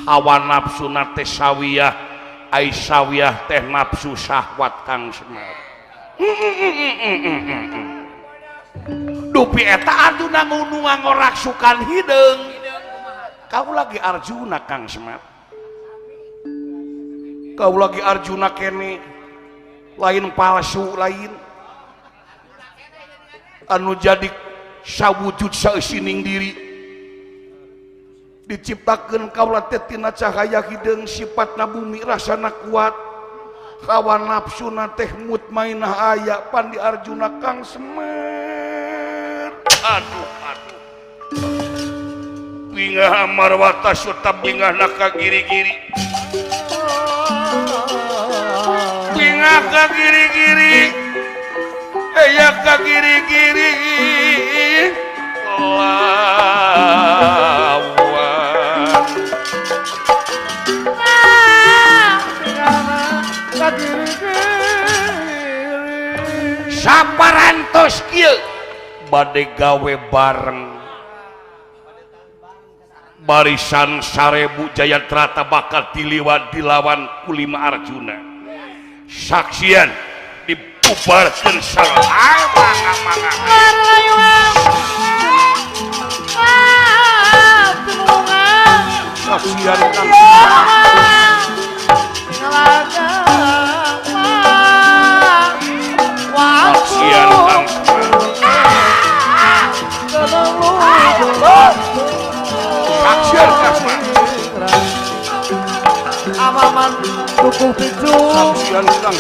hawa nafsu nate sawiyah ai sawiyah teh nafsu syahwat Kang Semar dupi eta aduna ngunu ngoraksukan hideung kau lagi Arjuna Kang Semar kau lagi Arjuna kene lain palsu lain anu jadi sawujud saeusining diri diciptakeun kaula teh tina cahaya hideung sifatna bumi rasana kuat hawa nafsuna teh mutmainah aya pan di Arjuna Kang Semar aduh bingah marwata suta bingah ka giri-giri bingah ka giri-giri ya ka giri-giri saparantos kieu bade gawe bareng barisan 1000 Jayadrata bakal dilawan kulima Arjuna saksian dibubarkeun mangga saksian Kang saksian Kang saksian Kang amaman dukung picu saksian Kang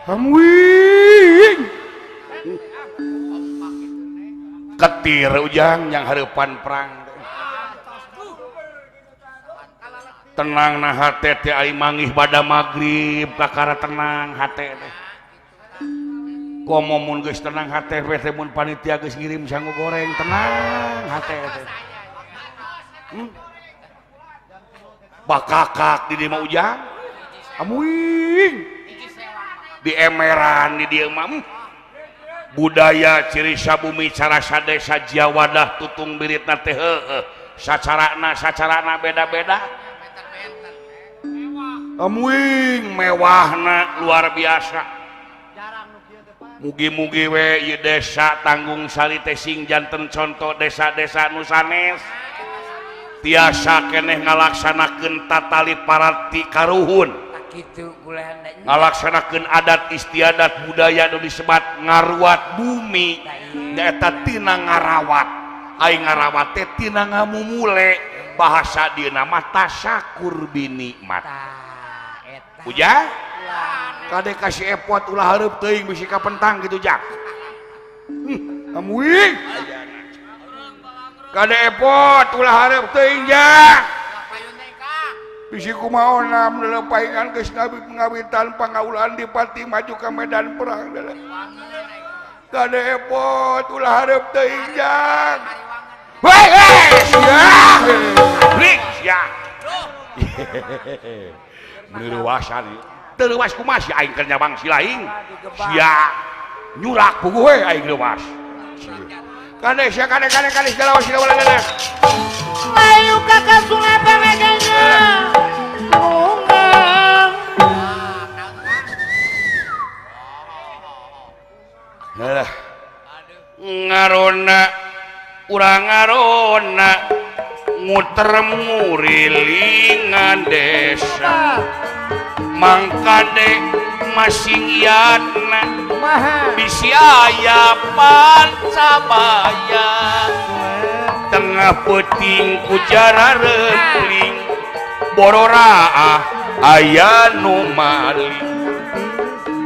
hamwing ketir ujang yang harapan perang tenang nah hate teh ai mangih pada magrib kakara tenang hate teh komo mun geus tenang hate teh mun panitia geus ngirim sangu goreng tenang hate teh bakakak di dieu mah ujang amuing di emeran di dieu mah budaya ciri sabumi cara sadesa jawadah tutung biritna teh heueuh sacarana beda-beda amuing mewahna luar biasa mugi-mugi we ieu desa tanggung sali teh sing janten contoh desa-desa nu sanes tiasa keneh ngalaksanakeun tatali parati karuhun kitu kulehandanya ngalaksanakeun adat istiadat budaya nu disebat ngaruat bumi nyaeta tina ngarawat ai ngarawat teh tina ngamumule bahasa dieuna mah tasyakur binikmat ujang kade kasih epot ulah hareup teuing bisi kapentang gitu jak amuing kade epot ulah hareup teuing jak bisi kumaha mun paingan geus ngawitan pangaulan di pati maju ka medan perang kade epot ulah hareup teuing jak ya meuleuwasan teuwas kumaha si aing keur nyabang si laing sia nyurak puguh we aing leuwas kade sia kade segala wasi wala ayo kakak sungai pemegangnya ngarona urang ngarona muter murilingan desa mangkade masingiyatna bisi aya pancabaya tengah peuting kujara repling bororaah aya nu maling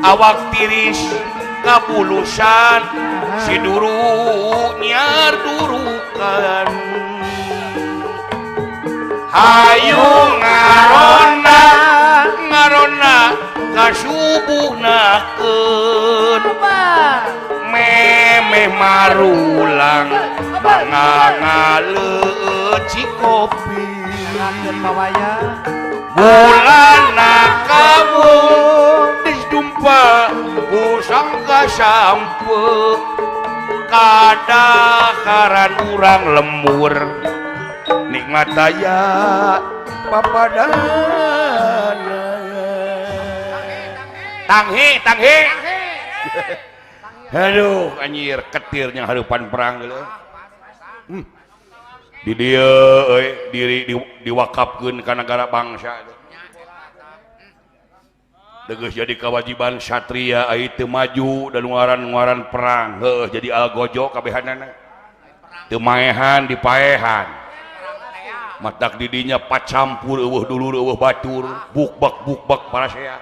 awak tiris kabulusan si duru nyar durukan hayu ngarona kasubuhnakeun memeh marulang ngaleeci kopi bulana kamu disjumpa ku sangka sampe kadakaran urang lembur nikmat daya papadana tanghe aduh anjir ketirnya harupan perang dulu di dia diri diwakafkeun ka negara bangsa degeus jadi kewajiban satria ai teu maju dan nguaran perang heuh jadi algojo kabehanana teu maehan dipaehan matak didinya pacampur eueuh dulur eueuh batur bukbak parasea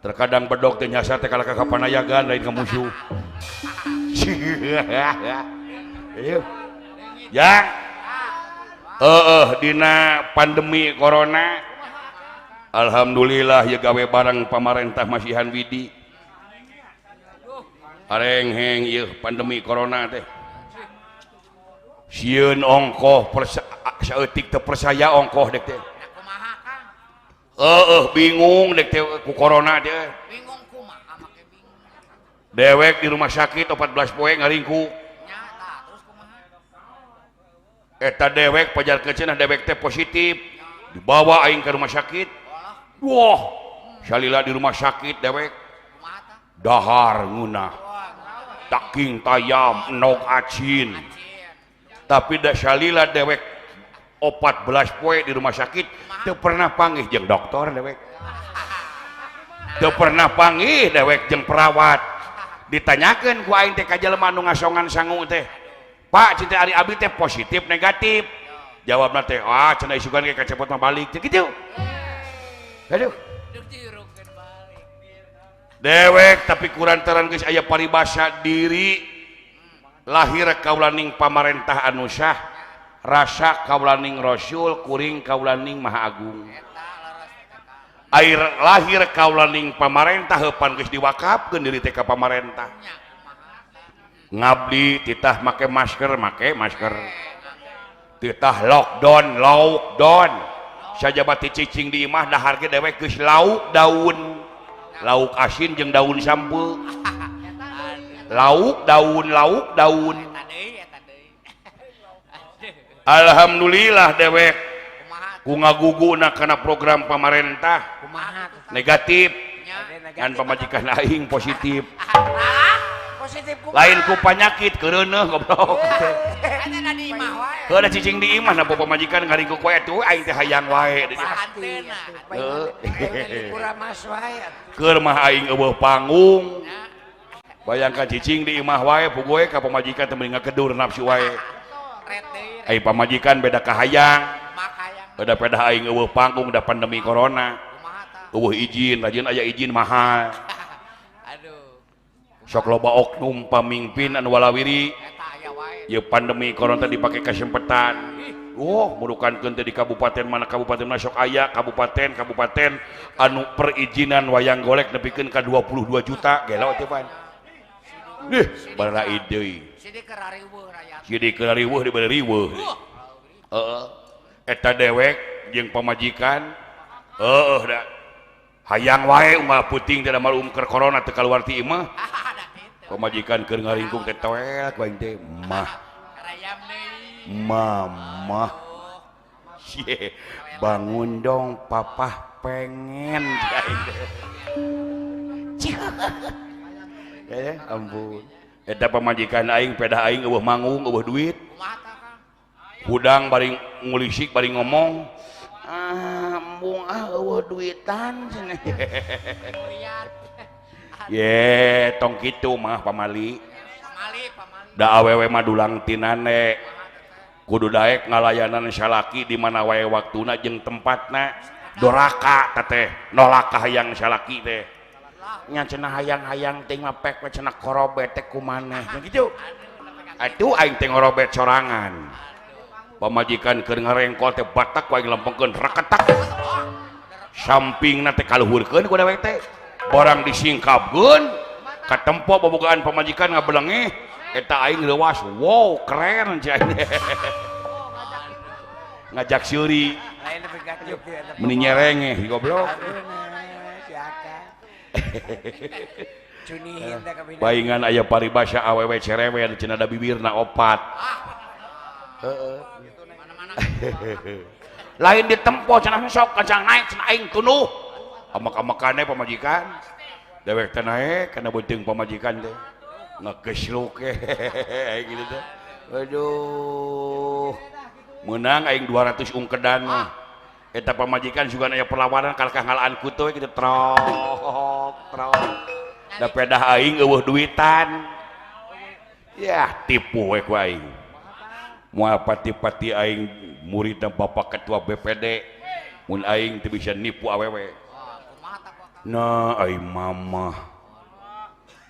terkadang bedog teh nyasar teh kalaka ka panayagan lain ka musuh ya dina pandemi corona alhamdulillah ya gawe barang pamarentah masihan widi areng heng ieu pandemi corona teh sieun ongkoh saeutik teu percaya ongkoh dek teh bingung dek teh ku corona teh bingung kumaha make bingung dewek di rumah sakit 14 poe ngaringku nyata terus kumaha eta dewek pajalkeun cenah dewek teh positif dibawa aing ke rumah sakit wah salila di rumah sakit dewek kumaha tah dahar ngunah daging tayam enog acin tapi da salila dewek 14 poe di rumah sakit teu pernah panggih jeung dokter dewek teu pernah panggih dewek jeung perawat ditanyakeun ku aing teh ka jelema nu ngasongan sangu teh Pak cinta ari abi teh positif negatif jawabna teh cenah isukan ge kacepot mah balik teh kitu aduh dewek tapi kurantaran geus aya paribasa diri lahir kaulaning pamarentah anu sah rasa kaulaning rasul kuring kaulaning maha agung air lahir kaulaning pamarentah heupan geus diwakafkeun diri teh ka pamarentah ngabdi titah make masker titah lockdown sajabat cicing di imah dahar ge dewek geus lauk asin jeung daun sampul lauk daun alhamdulillah dewek ku ngaguguna kana program pamarentah negatif ngan pamajikan aing positif lain ku panyakit keureuneuh goblok ada di imah wae heuh cicing di imah na pamajikan ngaringku koe tuh aing teh hayang wae keur mah aing eueuh panggung bayangkan cicing di imah wae pugoe ka pamajikan teu meuli ngakedur nafsu wae ai pamajikan beda kahayang beda aing eueuh panggung da pandemi corona eueuh izin rajin aya izin mahal sok loba oknum pamimpin anu walawiri ye pandemi corona dipake kesempatan murukankeun teh di kabupaten mana kabupaten sok aya kabupaten anu perizinan wayang golek nepikeun ka 22 juta gelo teh pan baraid deui jadi kerariweuh dibere riweuh eta dewek jeung pamajikan da hayang wae umal puting teh da malum keur corona teu kaluar ti imah pamajikan keur ngaringkung teh toel ku aing teh mama bangun dong papa pengen ampun eta pamajikan aing peda aing eueuh manggung eueuh duit hudang bari ngulisik bari ngomong embung eueuh duitan cenah ye tong kitu mah pamali da awewe mah dulang tinane kudu daek ngalayanan salaki di mana wae waktuna jeung tempatna doraka teh nolaka hayang salaki teh nya cenah hayang-hayang ting mah pek cenah korobet teh kumaneh kitu atuh aing teh ngorobet sorangan pamajikan keur ngarengkol teh batak wae lempengkeun raketak sampingna teh kaluhurkeun ku dewek teh barang disingkapkeun katempo bobogaan pamajikan ngabelengeh eta aing leuwas wow keren cai ngajak syuri meni nyerengeh goblok Cunihin teh ka bina. Baingan aya paribasa awewe cerewen cenah da bibirna opat. Heeh. Mana-mana. Lain ditempo cenah sok kacang naik cenah aing tunuh. Amak-amakane pamajikan. Dewek teh naik kana beuteung pamajikan teh. Ngegesluk aing gitu teh. Aduh. Menang aing 200 ungkedan mah. Eta pamajikan juga aya perlawanan kalkah ngalaan kutu kitu trok. Da pedah aing eueuh duitan. Ya tipu we ku aing. Moal pati-pati aing muridna Bapak Ketua BPD. Mun aing teu bisa nipu awewe. Kumaha tak Pak? Nah, ai mama.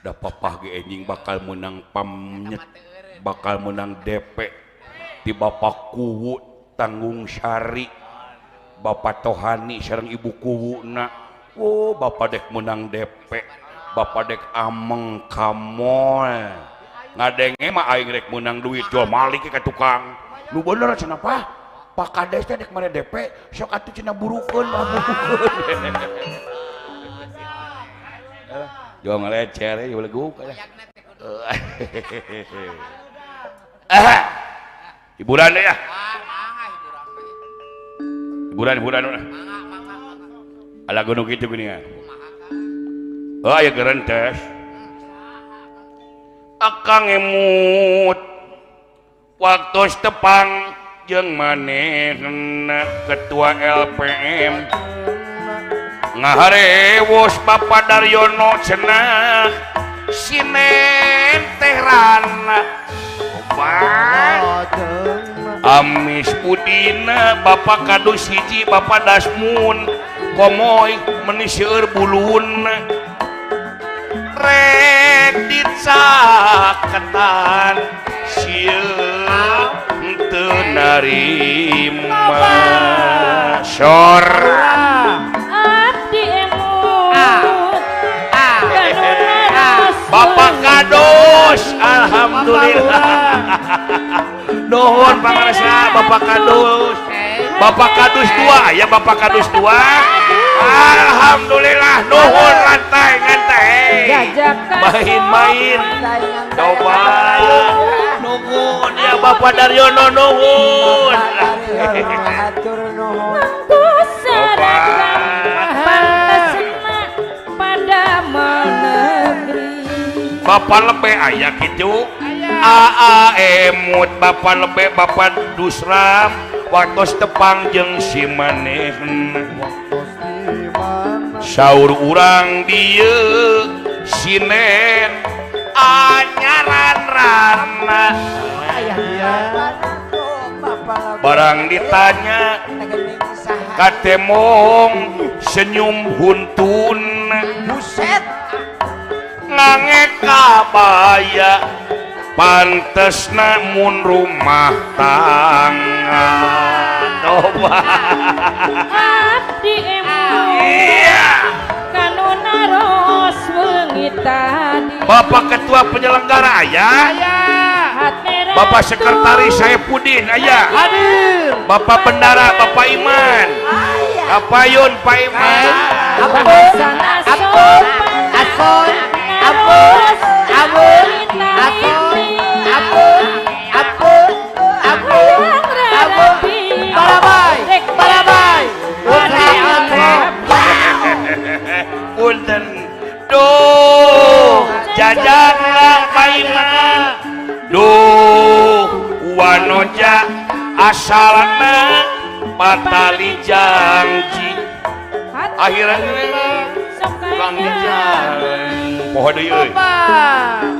Da papah ge enjing bakal menang pamnyet, bakal menang DP di Bapak Kuwu Tanggung Sari. Bapak Tohani sareng Ibu Kuwuna. Oh, Bapak dek menang DP. Bapak dek ameng kamol. Ngadenge mah aing rek menang duit jual malik ke tukang. Nu bener cenah Pak. Pak Kades teh dek mere DP, sok atuh cenah burukeun burukeun. Jual ngelecer ya leguk. Hiburan deh ya. Hiburan ulah. Ala gunung kitu geuningan. Oh aya gerentes. Akang emut waktu tepang jeung manehna ketua LPM ngaharewos Bapak Daryono cenah sinen tehrana obat amis pudina Bapak Kadus hiji Bapak Dasmun komoy meniseur bulun rek dicaketan sieun teu narima sor Bapak Kadus alhamdulillah nuhun pangaresna Bapak Kadus. Bapak Kadus 2 ya Bapak Kadus 2 alhamdulillah nuhun ngantai main-main coba nuhun ya Bapak Daryono nuhun coba Bapak lebe aya kitu emut Bapak lebe Bapak Dusram waktu tepang jeung si manehna saur urang dieu sinen anyaran-ranna barang ditanya katemong senyum huntun buset ngangek kabaya pantesna mun rumah tangga coba abdi iya kanuna ros wengi tadi Bapak Ketua Penyelenggara aya Bapak Sekretaris Saipudin aya hadir Bapak Bendara Bapak Iman Bapak Yun Pak Iman punten duh jajanglah Paiman duh wanoja asalna patali janji akhirnya Kang janji poho deui euy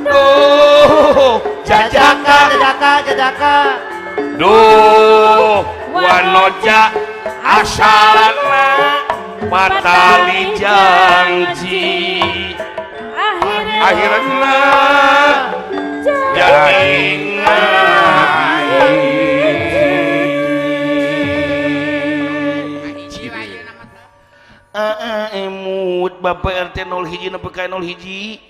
duh jajaka duh wanoja asalna patali janji akhirnya jaing emut Bapak RT 0 hiji nepi ka 0 hiji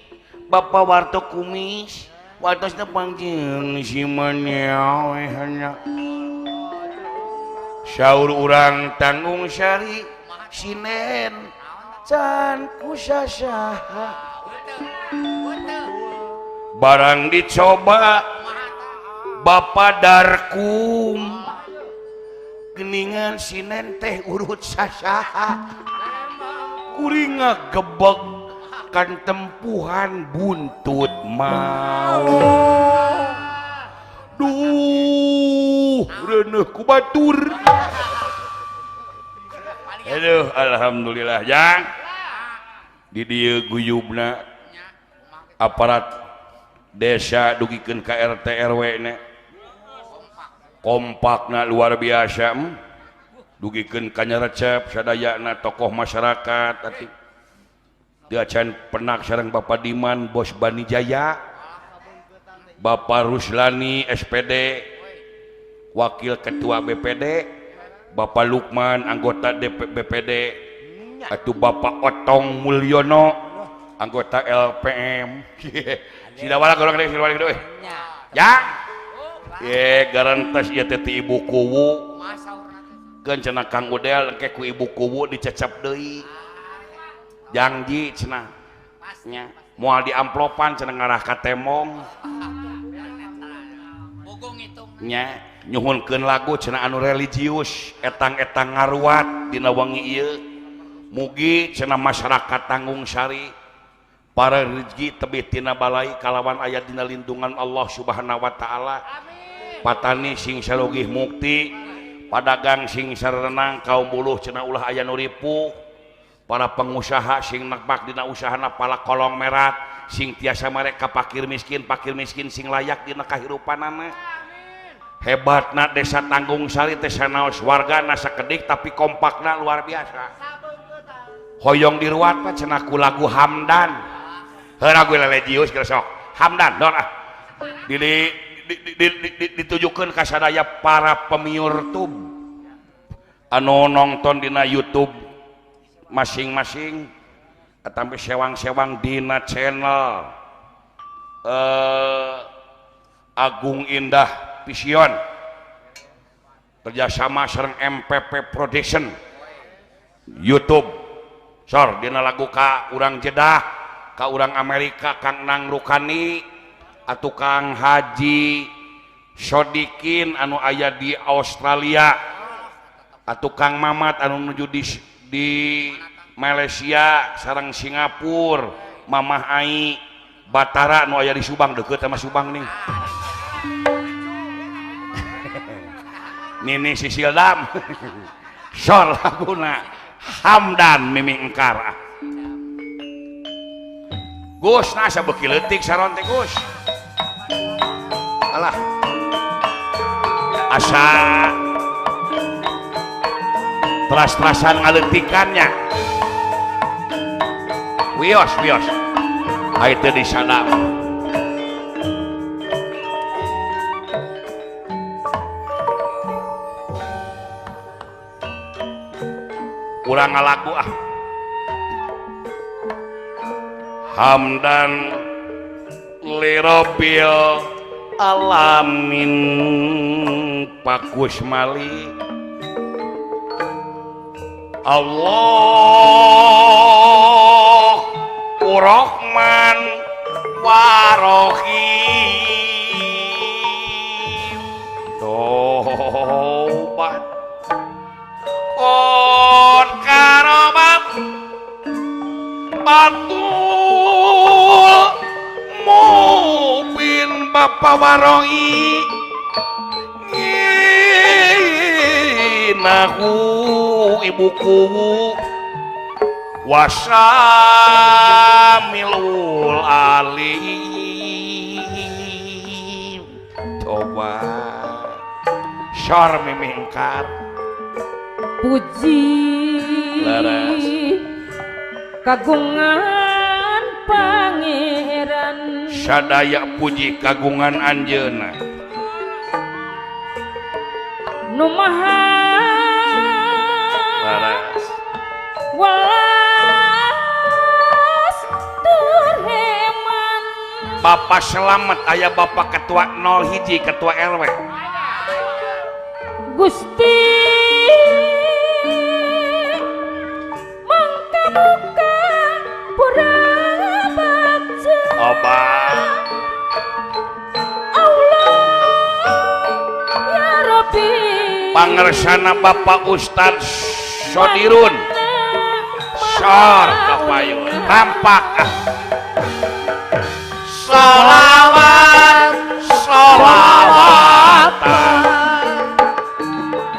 Bapak Warto Kumis watosna pangjieun si maneh hanya saur urang Tanggung Sari sinen can kusasaha barang dicoba Bapak Darkum geningan sinen teh urut sasaha kuring ngagebeg kan tempuhan buntut mau duh reuneuh ku batur aduh alhamdulillah jang di dieu guyubna aparat desa dugikeun ka RT RW na kompakna luar biasa dugikeun ka nyarecep sadayana tokoh masyarakat ati diacan penak sareng Bapak Diman Bos Bani Jaya Bapak Ruslani SPD Wakil Ketua BPD Bapak Lukman anggota BPD atuh Bapak Otong Mulyono anggota LPM sidawala golong deui sidawala deui ya ye garantas ieu teh ti ibu kuwu keun cenah Kang Udel engke ku ibu kuwu dicecep deui janji cenah nya moal di amplopan cenah ngarah ka temong nya nyuhunkeun lagu cenah anu religius etang-etang ngaruat dina wengi ieu mugi cenah masyarakat Tanggung Sari para rezeki tebih tina balai kalawan aya dina lindungan Allah Subhanahu wa taala patani sing sarogih mukti padagang sing sarenang kaum buluh cenah ulah aya nu ripuh para pengusaha sing nekbak dina usahana pala kolong merat sing tiasa mereka pakir miskin sing layak dina kahirupanana hebatna desa Tanggung Sari teh sanaos wargana sakedik tapi kompakna luar biasa hoyong diruat mah cenah ku lagu Hamdan lagu religius kira sok Hamdan don ah ditujukeun ka sadaya para pemiur tub anu nonton dina YouTube masing-masing atampi sewang-sewang dina channel Agung Indah Vision kerjasama sareng MPP Production YouTube sor dina lagu ka urang Jeddah ka urang Amerika Kang Nang Rukani atuh Kang Haji Sodikin anu aya di Australia atuh Kang Mamat anu nuju di Malaysia sareng Singapura Mamah Ai Batara anu aya di Subang deukeut sama Subang nih Nini Sisildam sor laguna Hamdan Mimi Engkar Gus nasa beki leutik saron teh Gus alah asa teras-terasan ngaleutikannya wios ai teu disadap urang ngalagu ah Hamdan lirabbil alamin Pak Kusmali Allah Rahman Warahim tobat on karobat batul mubin Bapak Waroi nahu ibuku wasamilul alim coba syar mimingkar puji laras kagungan pangeran sadaya puji kagungan anjeuna nu maha laras walas durheman Bapak selamat aya Bapak ketua 01 ketua RW Gusti mangkabuka pura baca obat pangersana Bapak Ustad Sodirun sor kapayun rampak sholawat sholawatan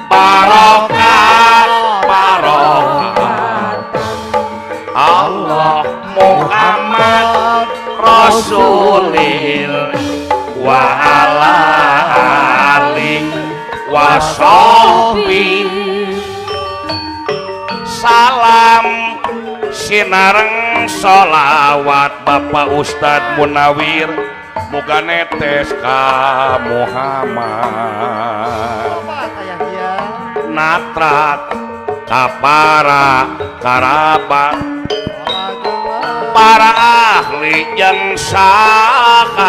barokah barokah Allah Muhammad Rasulil wa ala alihi wa sahbihi salam sinareng sholawat Bapak Ustad Munawir muga netes ka Muhammad natrat ka para karabat para ahli jeung sahabat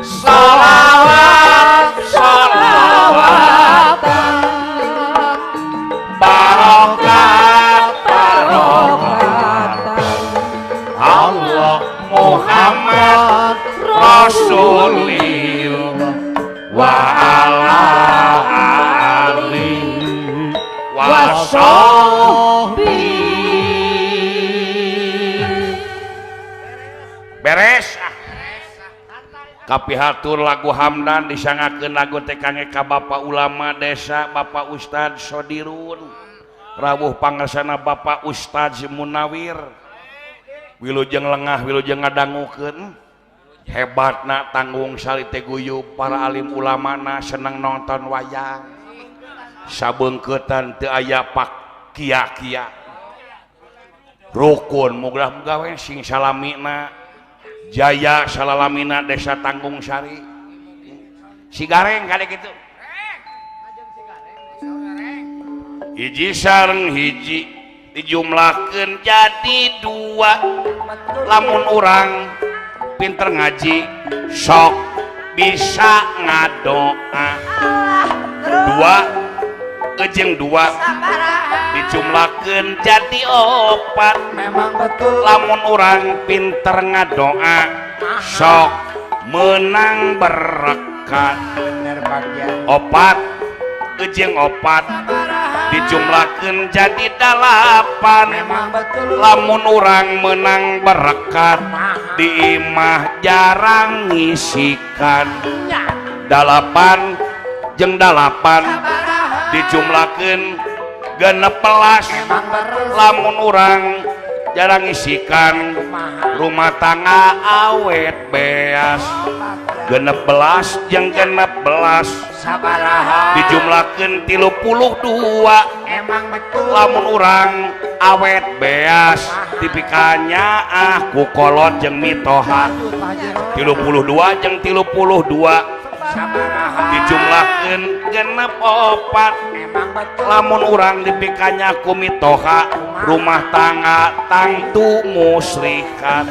sholawat sholawat barokah barokah Allah Muhammad Rasulil wa ala alihi wa sahbihi beres kapihatur lagu Hamdan disangakeun lagu tekange ka Bapak Ulama Desa Bapak Ustad Sodirun rawuh pangersana Bapak Ustad Munawir wilujeng lengah wilujeng ngadangukeun hebatna tanggung salite guyub para alim ulamana seneng nonton wayang sabeungkeutan teu aya pak kia-kia rukun mudah-mudah we sing salamina jaya salalamina Desa Tanggung Sari si gareng kade kitu hiji sareng hiji dijumlahkeun jadi dua lamun urang pinter ngaji sok bisa ngadoa dua jeung dua dijumlahkeun jadi opat memang betul lamun orang pinter ngadoa sok menang berkat bener bagian opat jeung opat dijumlahkeun jadi 8 memang betul lamun orang menang berkat di imah jarang ngisikan 8 jeung 8 dijumlahkeun 16 lamun orang jarang ngisikan rumah tangga awet beas 16 jeung 16 sabaraha dijumlahkeun 32 emang betul lamun orang awet beas tipikanya ku kolot jeung mitoha 32 jeung 32 sabaraha dijumlahkeun 64 emang betul lamun urang dipikanya ku mitoha rumah tangga tangtu musrikat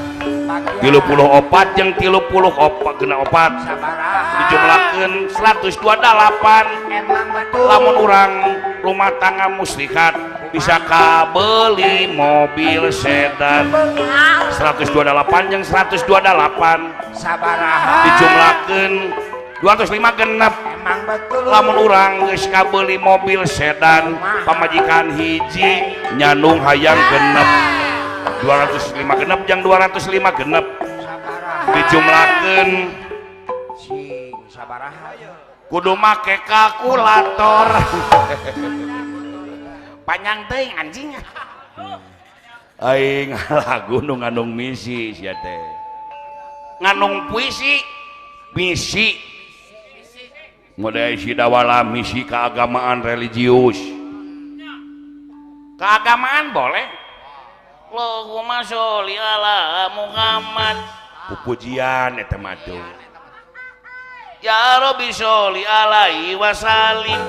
34 jeung 34 genep 4 sabaraha dijumlahkeun 128 emang betul lamun urang rumah tangga musrikat bisa kabeli mobil sedan 128 jeung 128 sabaraha dijumlahkeun 205 genep emang betul lamun urang geus kabeli mobil sedan pamajikan hiji nyanung hayang genep 205 genep jeung 205 genep sabaraha dijumlahkeun sing sabaraha kudu make kalkulator panjang teuing anjing aing lagu nu ngandung misi sia teh ngandung puisi misi model isi dawala misi keagamaan religius keagamaan boleh Allahumma sholli ala Muhammad pupujian eta mah ya Rabbi sholli alaihi wasallim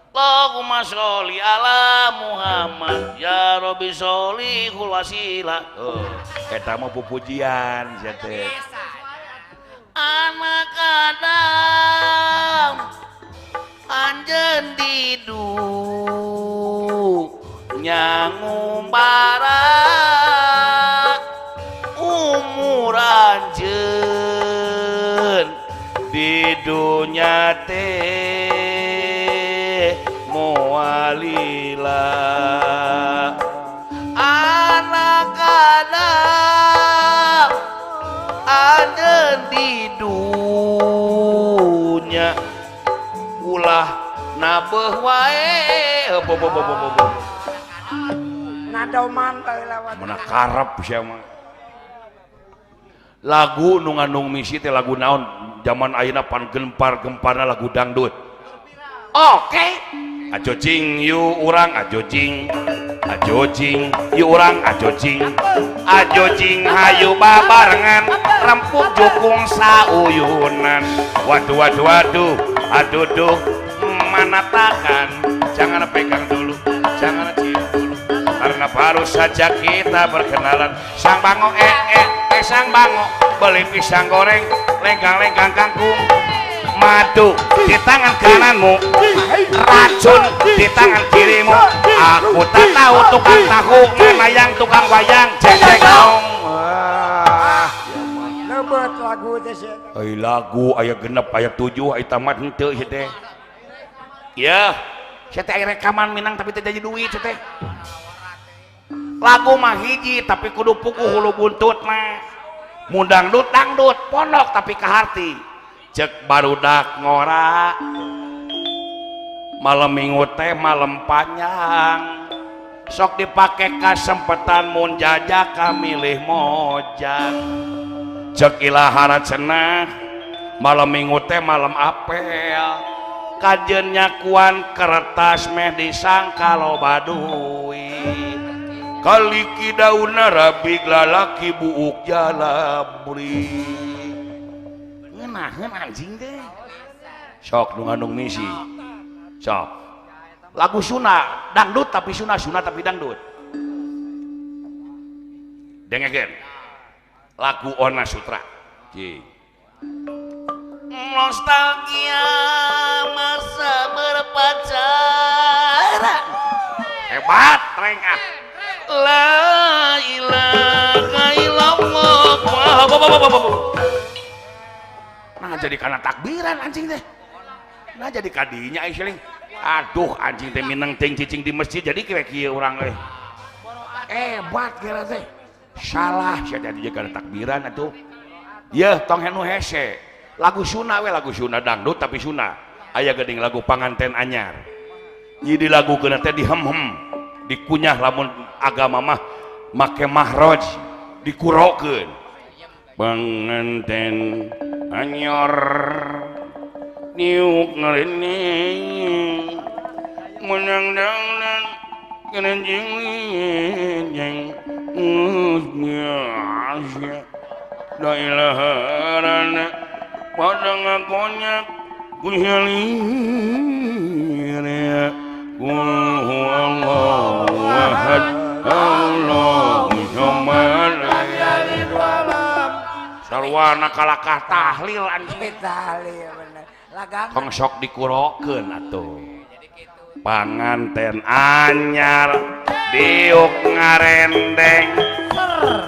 Allahumma sholli ala Muhammad ya Rabbi sholli wasilah eta mah pupujian sia teh anak Adam anjeun didu nyangumbara umur anjeun didu dunya teh moalila anak-anak ada di dunya ulah nabeh wae ngadoman teh lewat mana karep siapa lagu nu ngandung misi teh lagu naon zaman ayeuna pan gempar-gemparna lagu dangdut oke ajojing yu urang ajojing yu urang ajojing hayu babarengan rempuk jukung sauyunan waduh aduh mana takkan jangan pegang dulu jangan cium dulu karena baru saja kita berkenalan sang bango sang bango beli pisang goreng lenggang-lenggang kangkung madu di tangan kananmu racun di tangan kirimu aku tak tahu tukang tahu mana yang tukang wayang cecek dong lebat lagu teh sih lagu ayat genep ayat 7 ayat tamat henteu teh ya saya teh rekaman minang tapi teh jadi duit teh lagu mah hiji tapi kudu puku hulu buntut mah mundang dangdut pondok tapi ke hati cek barudak ngora malam minggu teh malam panjang sok dipake kesempatan mun jajak milih mojang cek ilahara cenah malam minggu teh malam apel kajen nyakuan kertas meh disangka loba duit kali kidauna rabig lalaki buuk jalabri ngeunaheun anjing teh sok nu ngandung misi sok lagu Sunda dangdut tapi Sunda tapi dangdut dengekeun lagu Ona Sutra cing nostalgia masa berpacaran hebat rengah la ilaha illallah nah jadi karena takbiran anjing teh nah jadi kadinya aisyling aduh anjing teh mineng ting cicing di masjid jadi kira kieu urang hebat kira teh salah sia jadi karena takbiran atuh yeuh tong henu hese lagu Sunda we lagu Sunda dangdut tapi Sunda aya geuning lagu panganten anyar jadi lagu keuna teh dihem-hem dikunyah lamun agama mah make mahraj dikurokeun panganten anyar niuk ngeureunning menang dangdan kenanjing jeng la ilaha rana pada ngakonyak kuhyalirya Qul huwallahu ahad Allahu samad sarwana kalakah tahlil anjing tahlil bener lagang tong sok dikurokeun atuh panganten anyar diuk ngarendeng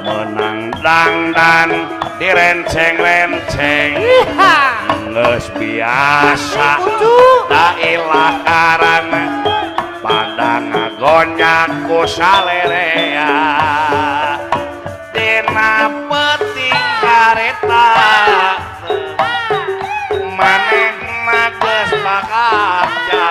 menang dangdan direnceng-renceng geus biasa da ilah karana pada ngagonyak ku salerea dina peuting kareta manehna geus bakaja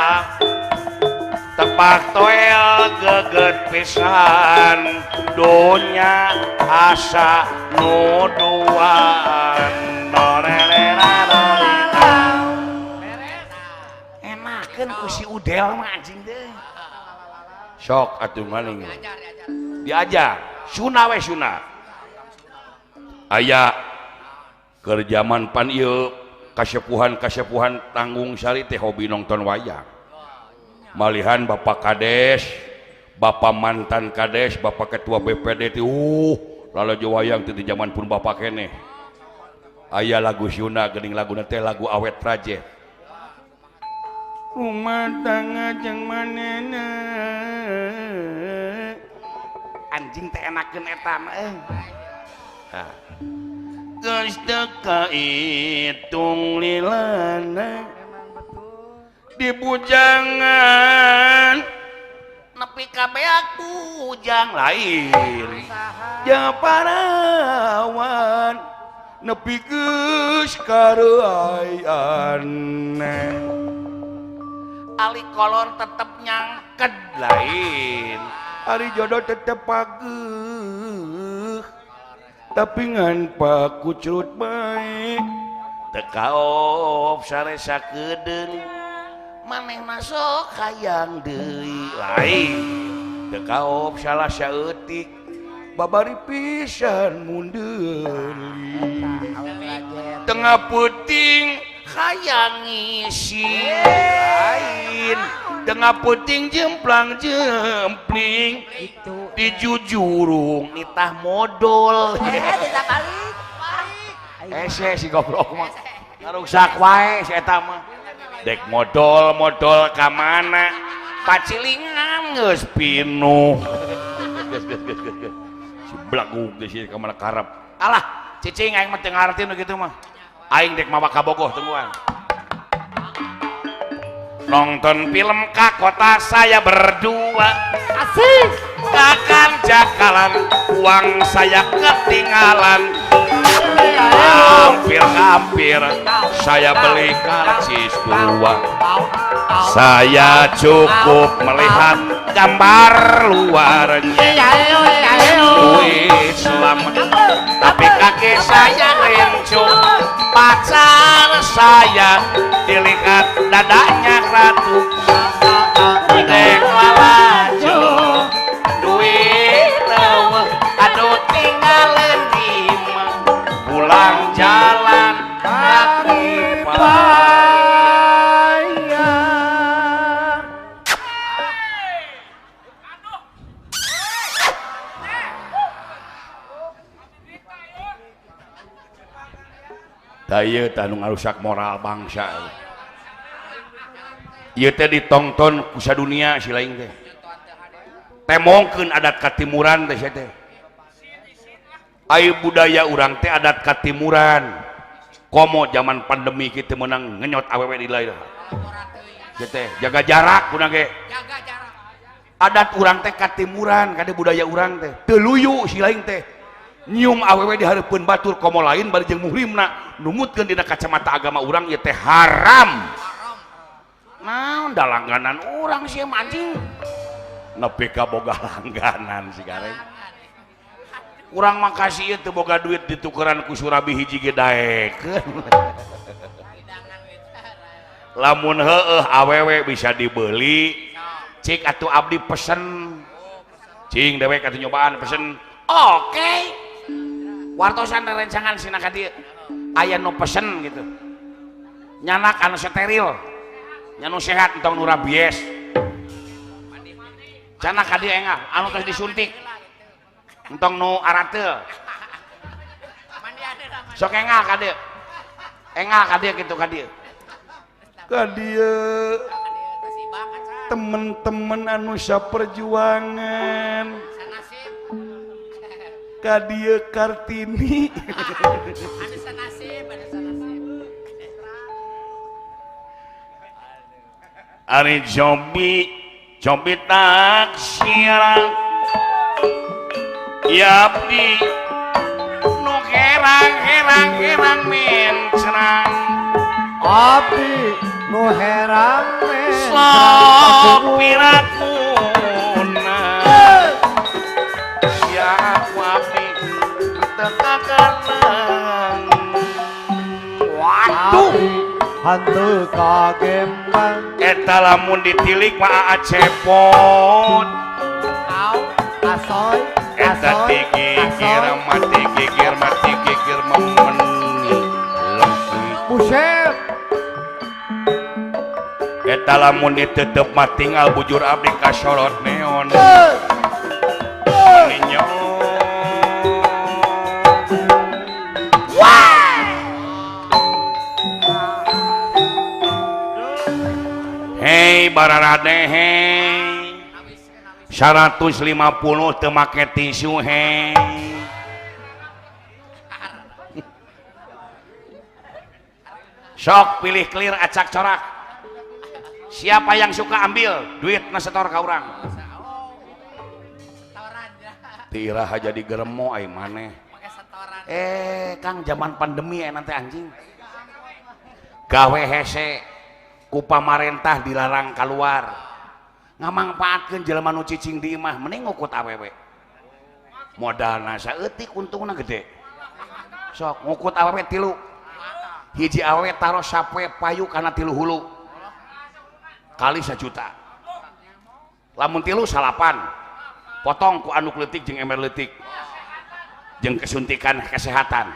tepak toel geget pisan dunya asa nuduan enakeun ku si udel mah anjing teh sok atuh maning diajar Sunda we Sunda aya keur zaman pan ieu kasepuhan tanggung sari teh hobi nonton wayang malihan Bapak Kades Bapak mantan Kades Bapak ketua BPD teh lalajo wayang teh di zaman pun Bapak keneh aya lagu Sunda geuning laguna teh lagu awet rajet rumah tangga jeung manehna anjing teh enakeun eta mah geus teu kaitung lilana di bujangan nepi ka beak bujang lain jeung parawan nepi geus kareuayan ali kolor tetep nyangked lain ari jodoh tetep pageuh tapi ngan pakucut baik teu kaop saresa kedeung manehna sok hayang deui lain teu kaop salah saeutik babari pisan mundeuli tengah puting hayang ngisi lain tengah puting jemplang jempling di jujurung nitah modal tidak balik si goblok mah ngarusak wae si eta mah dek modal ka mana pacilingan geus pinuh si blagu geus si ka mana karep alah cicing aing mah teu ngarti nu kitu mah aing dek mawa ka Bogoh tungguan nonton film ka kota saya berdua asik kakang jakalan uang saya ketinggalan hampir saya beli karcis dua saya cukup melihat gambar luarnya wih selamat tapi kaki saya rencung pacar saya dilihat dadanya ratu dek lalaju duit leuweung aduh tinggalin imah pulang jalan kaki payah daya tanu ngarusak moral bangsa ieu teh ditonton ku sadunia si lain teh temongkeun adat katimuran teh sia teh aya budaya urang teh adat katimuran komo zaman pandemi kitu meunang ngenyot awewe di lain sia teh jaga jarak kuna ge jaga jarak adat urang teh katimuran kade budaya urang teh teu luyu si lain teh nyium awewe di hareupeun batur komo lain bari jeung muhrimna numutkeun dina kacamata agama urang ieu teh haram naon da langganan urang sia anjing nepi ka boga langganan si gareng urang makasih ieu teu boga duit ditukeran ku surabi hiji ge daekeun lamun heueuh awewe bisa dibeli cik atuh abdi pesen cing dewek atuh nyobaan pesen oke wartosan rencangan sina ka dieu aya nu pesen gitu nyanak anu steril nyanu sehat entong nu rabies cenah ka dieu engah anu tos disuntik entong nu arateul sok engah ka dieu kitu ka dieu temen-temen anu saperjuangan ka dieu Kartini ari jobi taksir yabdi nu herang mencerang abdi nu herang sopirakuna ya abdi tekakeun waduh hantu kagembang eta lamun ditilik mah acepot asoy eta tigigir mati gigir memeni buset eta lamun ditetep mah tinggal bujur abdi ka sorot neon ninyo hei bararade hei 150 teu make tisu hei sok pilih clear acak corak. Siapa yang suka ambil duit nasetor ka urang. Tira jadi geremo ai maneh. Kang zaman pandemi nanti anjing. Gawe hese ku pamarentah dilarang keluar. Ngamangpaatkeun jelema nu cicing di imah mending ngukut awewe. Modalna saeutik untungna gede. Sok ngukut awewe 3. Hiji awewe taruh sapoe payu kana 3 hulu. Kali 1 juta. Lamun 3 salapan. Potong ku anu leutik jeung ember leutik. Jeung kesuntikan kesehatan.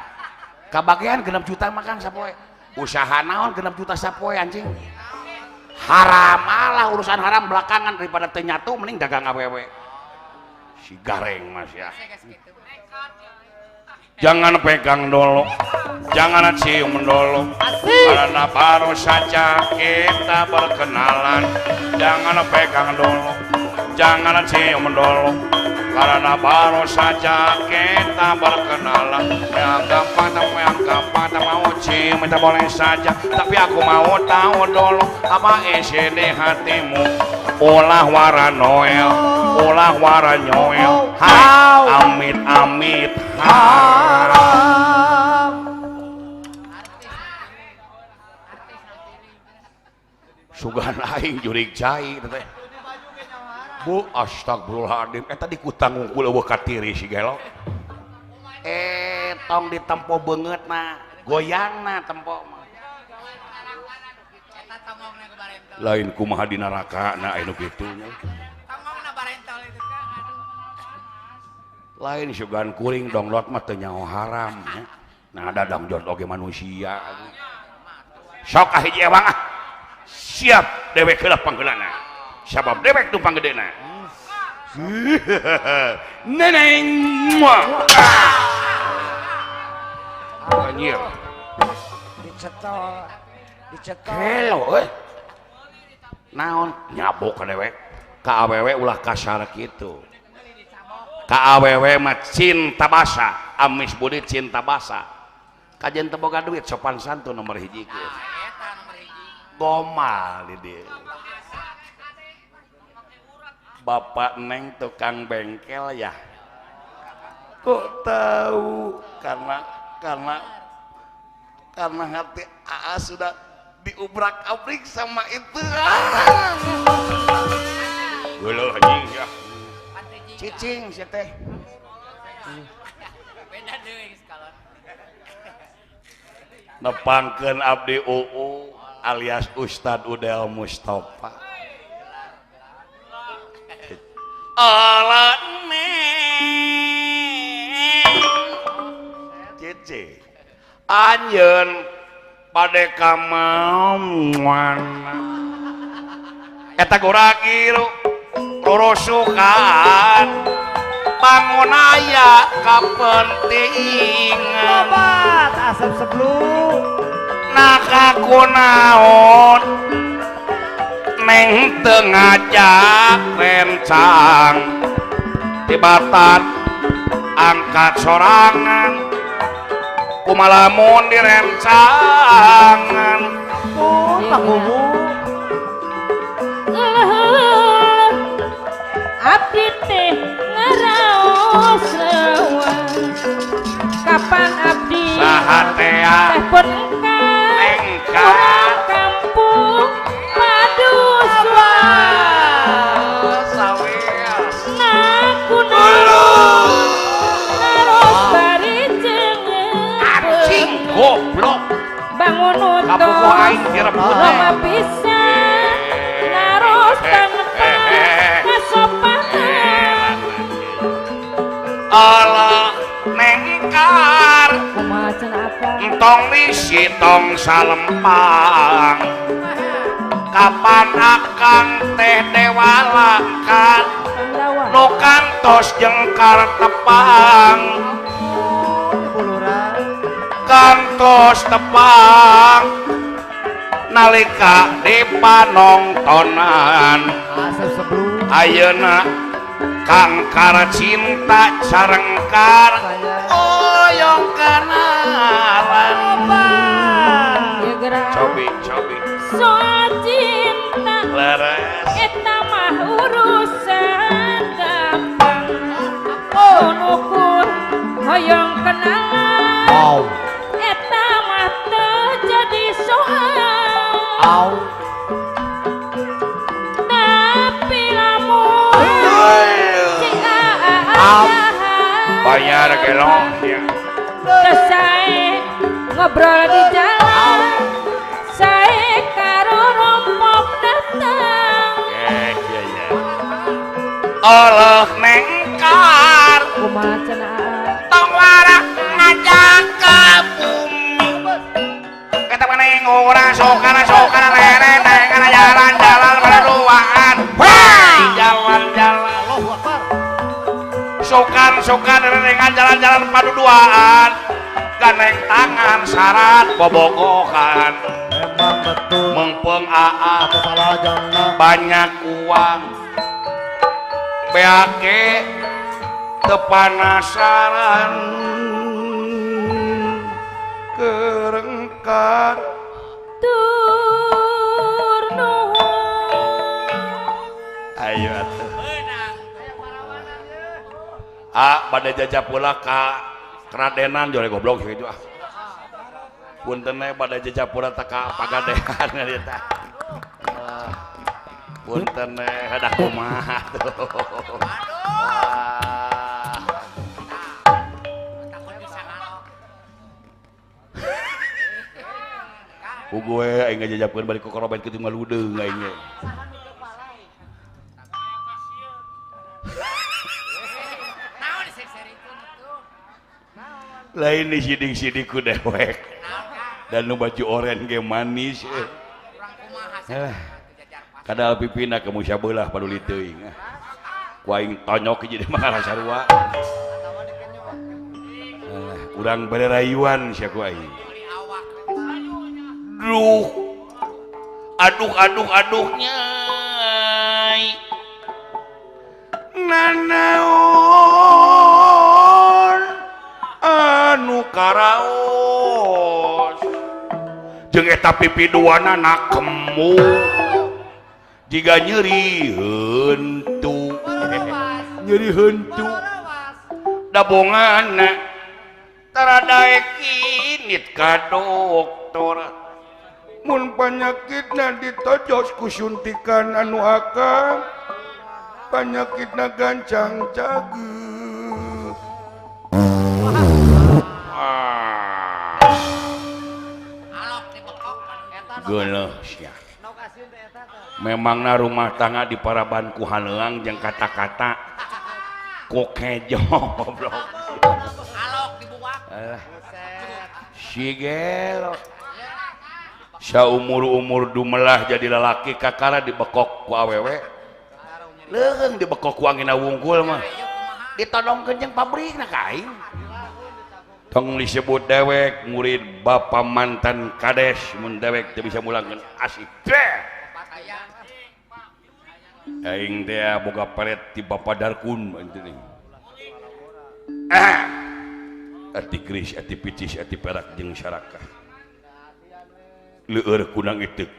Kabagean 6 juta makan sapoe. Usaha naon 6 juta sapoe anjing. Haram malah urusan haram belakangan daripada teu nyatu mending dagang awewe. Si gareng mas ya. Jangan pegang dulu, jangan cium dulu, karena baru saja kita berkenalan. Jangan pegang dulu, jangan cium dulu, karena baru saja kita berkenalan. Yang gampang tak mau cium itu boleh saja, tapi aku mau tahu dulu apa isi di hatimu. Ulah wara Noel, ulah wara Noel, hai amit amit haram. Sugan aing jurig cai teh. Bu astagfirullahaladzim eta dikutang ngungkul eueuh ka tiri si gelo. Tong ditempo beungeutna, goyangna tempo mah. Lain kumaha di neraka na anu kitu nya. Lain sugan kuring donglot mah teu nyaho haram nya. Nah dadang jod oge manusia. Sok hiji ewang ah. Siap dewek heula panggeulana. Sabab dewek nu panggedena. Neneng muah. Anjir. Dicetok. Hello euy. Naon nyabok ka dewek ka awewe ulah kasar kitu ka awewe mah cinta basa amis budi cinta basa kajen teu boga duit sopan santun nomor hiji kieu gomal di dieu bapak neng tukang bengkel ya kok tahu karena hati Aa sudah diubrak-abrik sama itu. Geulah anjing ya. Cicing sia teh. Beda deui skalon. Nepangkeun abdi UU alias Ustad Udel Mustafa. Ala neng. Cicing. Anjeun pada kamuan eta goragi lorosukan bangun aya kapentingan Obat asap sebelum nak kunaon neng teu ngajak rencang tibatan angkat sorangan kumalamun direncangan pakumu abdi teh ngaraos leuweung kapan abdi sahatea teh pengkar engkar orang kampung padusuan saweas nakunaon naros bari anjing goblok bangun kamu utuh kok aing direbut lama pisan naros tanpa kasopanan Allah nengkar kumaha cenah apa entong bisi tong salempang kapan akang teh dewalakan nu kantos jengkar tepang kantos tepang nalika dipanongtonan asap sebelum ayeuna kangkar cinta sarengkar oyong kenalan cobi soal cinta leres eta mah urusan gampang mun ukur hoyong kenalan Au. eta mah teu jadi soal Au. tapi lamun si Au. bayar gelong ya selesai ngobrol di jalan saya karo rompok datang ya Allah nengkar kumaha cenah tong warak ngajak ke bumi kata meneng orang sokana lere nengana jalan-jalan berduaan jalan-jalan Allahu Akbar. sokan dengan jalan-jalan paduduaan ganeng tangan syarat bobogokan Memang betul. mengpeng aa Aku salah jangan. banyak uang beake tepanasaran kerengkar tur nuhun ayo atuh pada jajah pula ka keradenan jole goblok gitu punten we pada jajah pula tak ka pagadean eta punten we ada kumaha tuh gue aing ngajajapkeun balik ke korobet kitu ngaludeung aing ge lain di sidik-sidik ku dewek dan nu baju oren ge manis kadal pipina ke musyabelah paduli teuing ku aing tonyok jadi mangara sarua urang bere rayuan sia ku aing aduh nyai nanaon anu karaos jeung eta pipi duana na kemu jiga nyeri hentu dabonganna taradae kinit ka dokter mun panyakitna ditojos ku suntikan anu akang panyakitna gancang cageuk geuleuh sia memangna rumah tangga di paraban ku haleuang jeung kata-kata ku kejo goblok alok dibuak si gelo saumur-umur dumelah jadi lalaki kakara dibekok ku awewe leung dibekok ku angina wungkul mah ditodongkeun jeung pabrikna ka aing tong disebut dewek murid bapa mantan kades mun dewek teu bisa mulangkeun asih aing teh boga paret ti bapa darkun anjeun ati kris ati picis ati perak jeung sarakah leueur kunang iteuk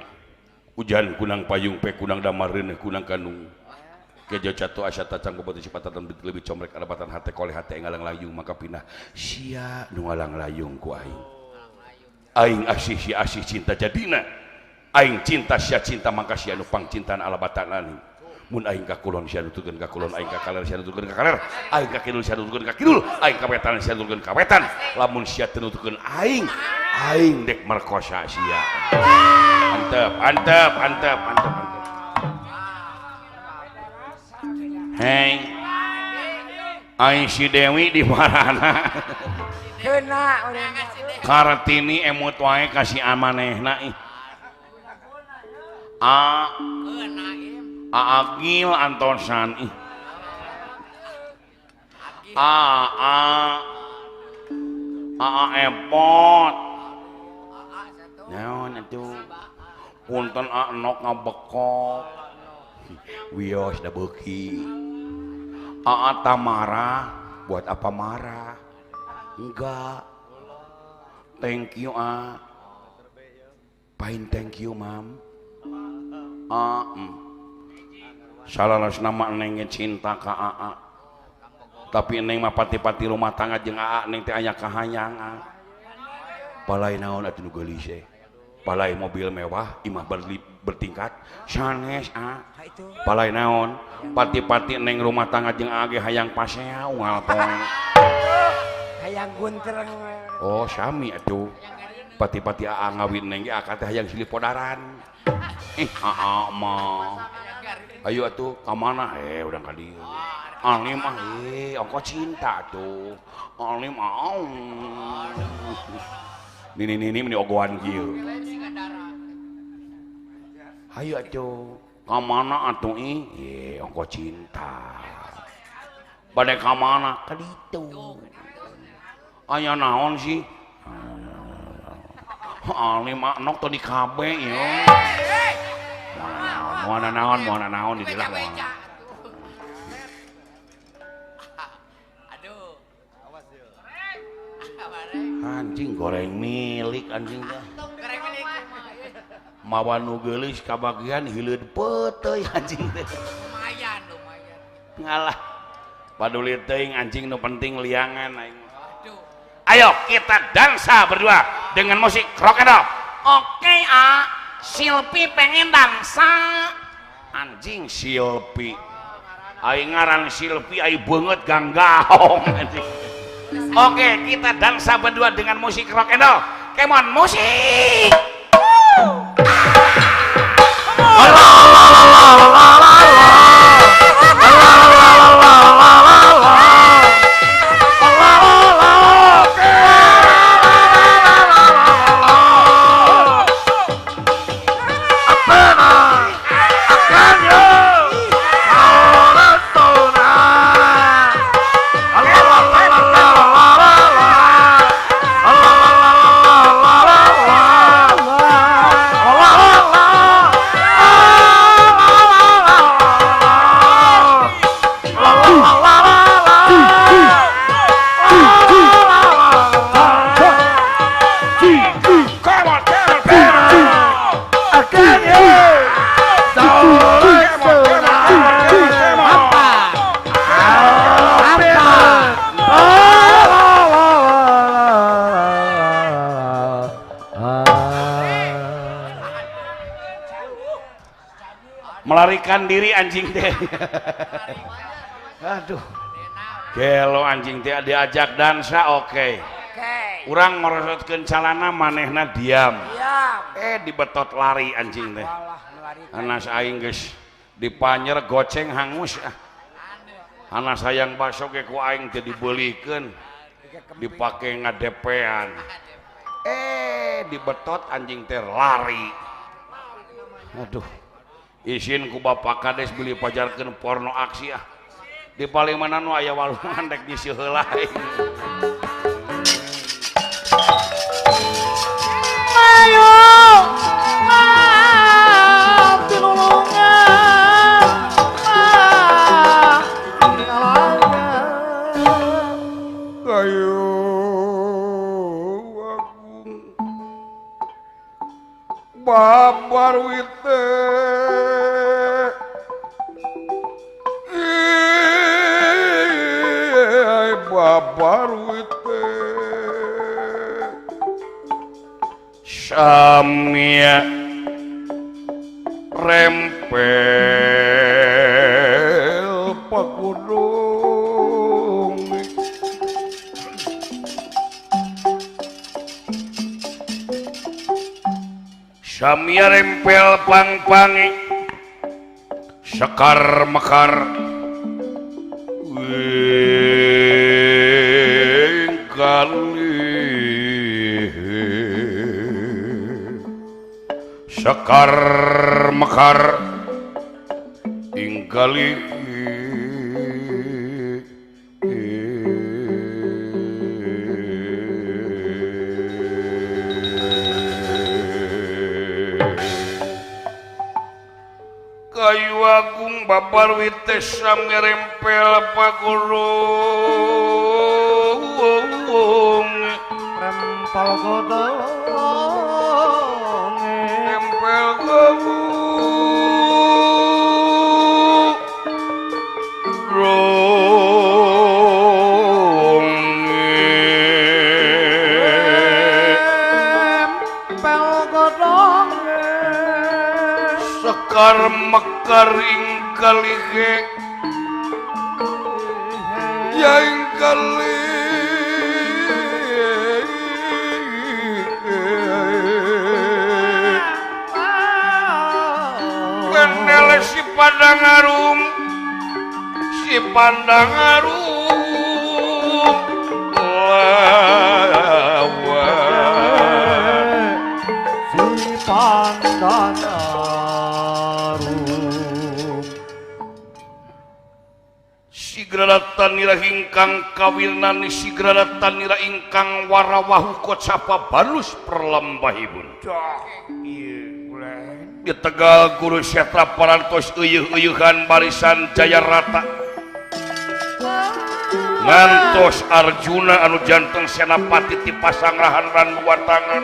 hujan kunang payung pe kunang damar reuneuh kunang kanung kejo catu asa tacang bobot sifatan lebih comrek arabatan hate koleh hate ngalang layung maka pindah sia nu ngalang layung ku aing asih si asih cinta jadina aing cinta sia cinta mangka sia nu pangcintaan alabatan ani mun aing ka kulon sia nuturkeun ka kulon aing ka kaler sia nuturkeun ka kaler aing ka kidul sia nuturkeun ka kidul aing ka wetan sia nuturkeun ka wetan lamun sia teu nuturkeun aing dek merkosa sia antep hei aing si Dewi di manana Keuna urang Kartini emut wae kasih amanehna ih Agil Antosan ih Epot naon atuh punten nok ngabekok wios da beuki Tamara buat apa marah enggak thank you Fine, thank you, Mam. Salaras nama Neng cinta ka AA. Tapi Neng mah pati-pati rumah tangga jeung AA Neng teh aya kahayangan. Palai naon atuh nu geulis teh? Palai mobil mewah, imah bertingkat, sanes Palai naon? Pati-pati Neng rumah tangga jeung AA ge hayang pasea unggal poe. Hayang guntreng. Oh, sami atuh. Pati-pati AA ngawin Neng ge akad teh hayang silih podaran. AA mah. Ayo atuh ka mana? Udah ka dieu. Ani mah ongko cinta tuh. Ani mah. Nini meni ogohan kieu. Ayo atuh ka mana atuh ongko cinta. Bade ka mana? Ka ditu. Aya naon sih? Ali mah nok teu di KB ya. Moana naon di dilah moana. Aduh. Awas yo. Anjing goreng milik anjing teh. Goreng milik. Mawa nu geulis kabagian hileud peuteuy anjing teh. Lumayan. Ngalah. Paduli teuing anjing nu penting liangan aing. Aduh. Ayo kita dansa berdua dengan musik rock and roll. Oke, Silpi pengen dansa. Anjing Silpi. Aing ngaran Silpi ai beungeut ganggaong anjing. Oke, kita dansa berdua dengan musik rock and roll. Come on, musik. Melarikan diri anjing teh. Aduh. Gelo anjing teh diajak dansa oke. Urang merosotkeun calana manehna diam. Dibetot lari anjing teh. Anas aing geus dipanyer goceng hangus Anas hayang baso ge ku aing teh dibeulikeun. Dipake ngadepean. Dibetot anjing teh lari. Aduh. Isin ku bapak kades beli pajarkeun porno aksi di paling mana nu aya walungan dek di heula Ayo ayo babar wite babar wite samia rempel pagudung samia rempel pang-pangi sekar mekar sekar mekar ingkali kayu agung babar wites sami rempel pagulung rempel godong sekar mekaring kalige yaing kali benele si pandang arum si pandang arum si pandang arum Sigradatan nira hingkang kawilnani sigradatan nira ingkang warawahu kocapa balus perlambahipun di Tegal Guru Setra parantos uyuh-uyuhan barisan Jaya Rata ngantos Arjuna anu jantung senapati ti pasanggrahan ran watangan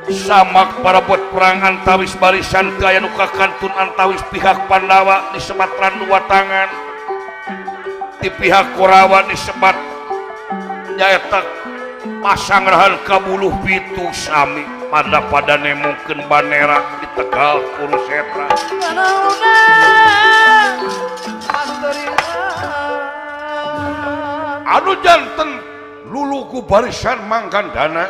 samak parabot perang antawis barisan kaya nuka kantun antawis pihak Pandawa disebat ran watangan di pihak Korawa disebat nyaeta pasanggrahan kabuluh pitu sami pada mungkin banera di Tegal Kurusetra anu janten luluku barisan Manggandana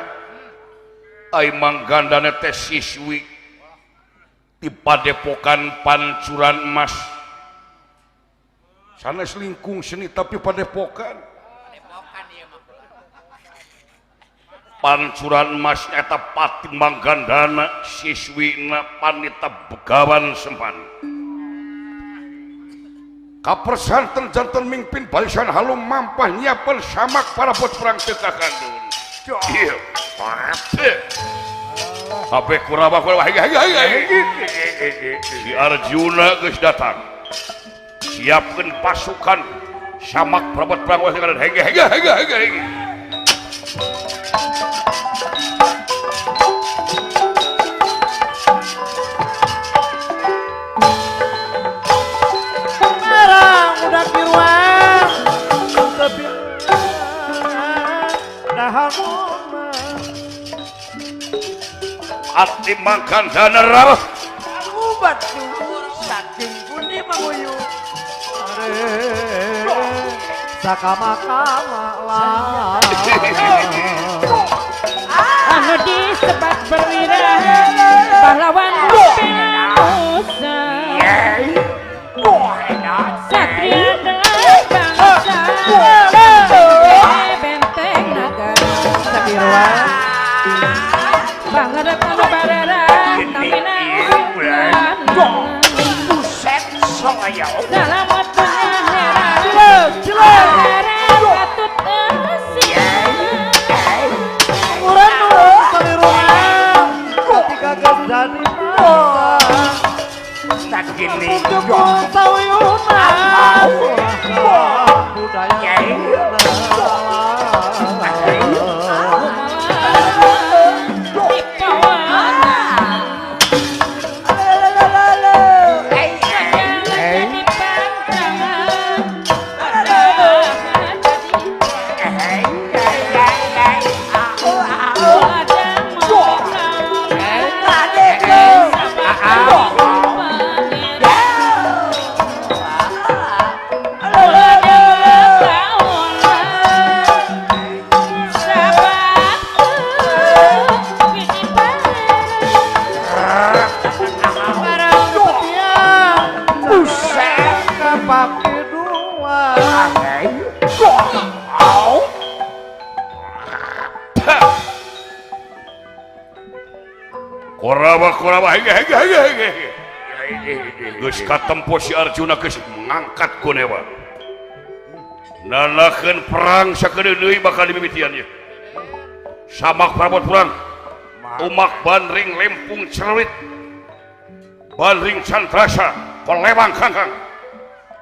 ai Manggandana teh siswi di Padepokan Pancuran Emas sanes lingkung seni tapi Padepokan Pancuran Emas eta Pati Manggandana siswina Panita Begawan Sempan kapersanten janten mimpin barisan halum mampah nyiapan samak parabot perang tekakandun iya sampai Kurawa si Arjuna geus datang siapkan pasukan samak parabot perang hege udah kiruan tapi Ati Manggandana rawuh Ubat saking pundi manguyu. sakama-kama lah anu disebat berwira pahlawan Musa satria dengan bangsa benteng negara Sabiruan banget anu barara namina Buset soyo. dalam waktunya heran katut Urang Sabiruan ketika jadi Tak gini. Jepun sawyuna budaya Korawa hege geus katempo si Arjuna geus ngangkat kunewa nanakeun perang sakedeui deui bakal dimimitian ieu samak parabot perang umak bandring lempung cerewit bandring cantrasa kolewang kangkang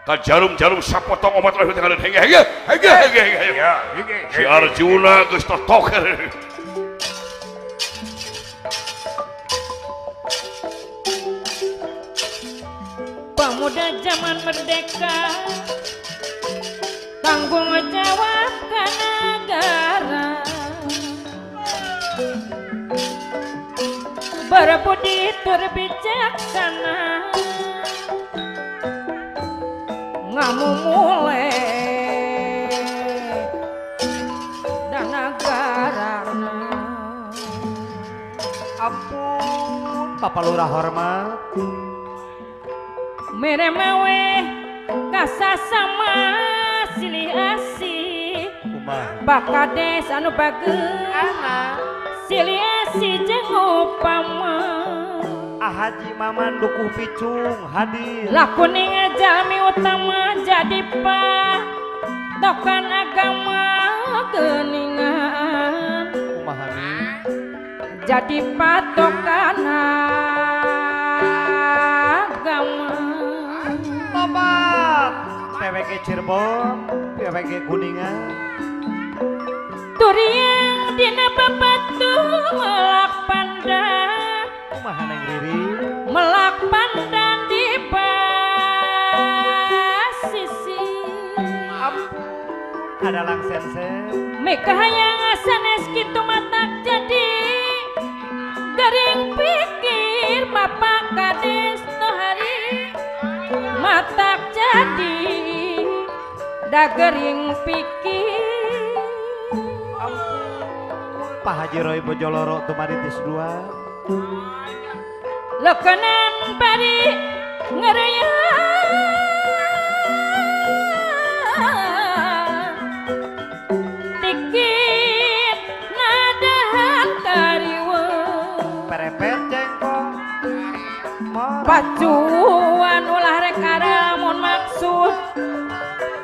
ka jarum-jarum sapotong omat oleh tinggal hege si Arjuna geus totoker pemuda zaman merdeka tanggung jawab ke negara tur bijaksana ngamumule dan nagarana. Ampun Bapak Lurah hormat. Mere mawe kasasama silih asih Kumaha bakades anu bageus silih asih jeung upama Haji Maman Dukuh Picung hadir. lakuning jalmi utama jadi tokan agama geuningan Kumaha nih? jadi patokan agama. Tobat PWG Cirebon, PWG Kuningan. Turiang dina babatu melak pandan Kumaha Neng Riri? melak pandan di pasisi Ada lang sense. meka hayang sanes kitu matak jadi garing pikir bapak kades tohari matak jadi da gering pikir. Pak Haji Roy Bojoloro Tumaritis 2. Lekanan bari ngeraya dikit nadahan kariwa Perepet jengkol. pacuan ulah rek aramun maksud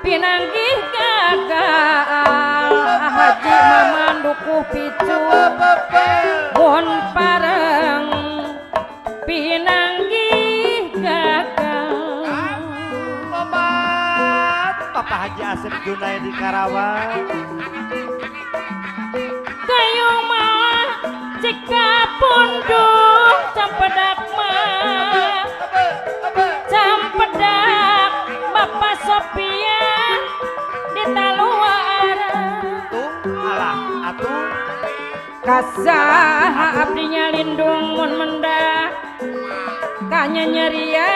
pinanggih gagal Haji Maman Dukuh Picung mun pareng pinanggih gagal. Tobat Bapak Haji Asep Junaidi Karawang. Kayu mah jika pundung campedak mah campedak Bapak Sopian di Taluara Alah atuh kasah abdinya lindung mun mendak kanya nyeria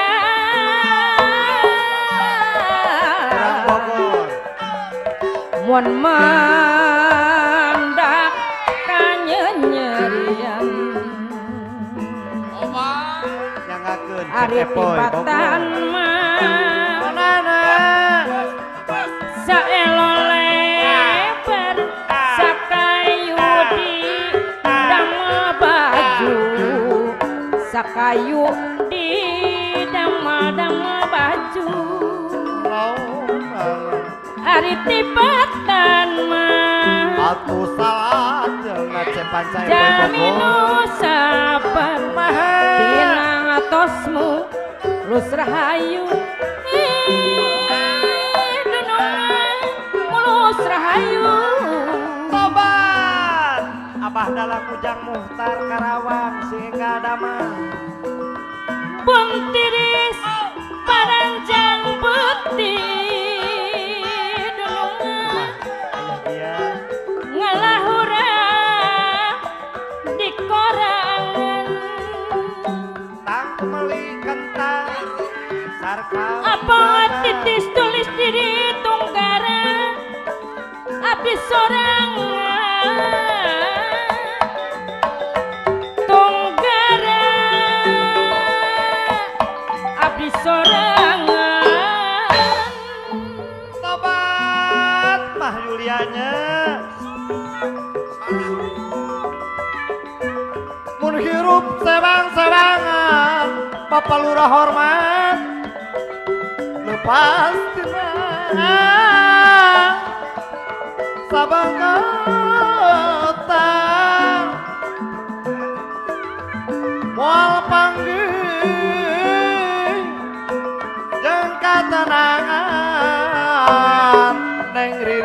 Kurang Bogor. mun mendak kanya nyerian Nyangakeun ari Cepoy tibatan Bogor. mah Konana. saelo lebar sakayu di damel baju sakayu di damel baju ari tibatan mah Atuh salah jeung ngacepan saya jami Bogor. nu sabar tina ngatosmu lus rahayu mulus rahayu Tobat Abah dalam Ujang Muhtar Karawang sehingga damang. buntiris paranjang putih dunungan Ayah dia ngalahura di korangan tang meli kentang sarka apa titis tulis diri tunggara abdi sorangan tunggara abdi sorangan Tobat Mah Yulianya mun hirup sewang-sewangan Bapak Lurah hormat lepas tenang sabang ketang moal panggih jeung katenangan Neng Riri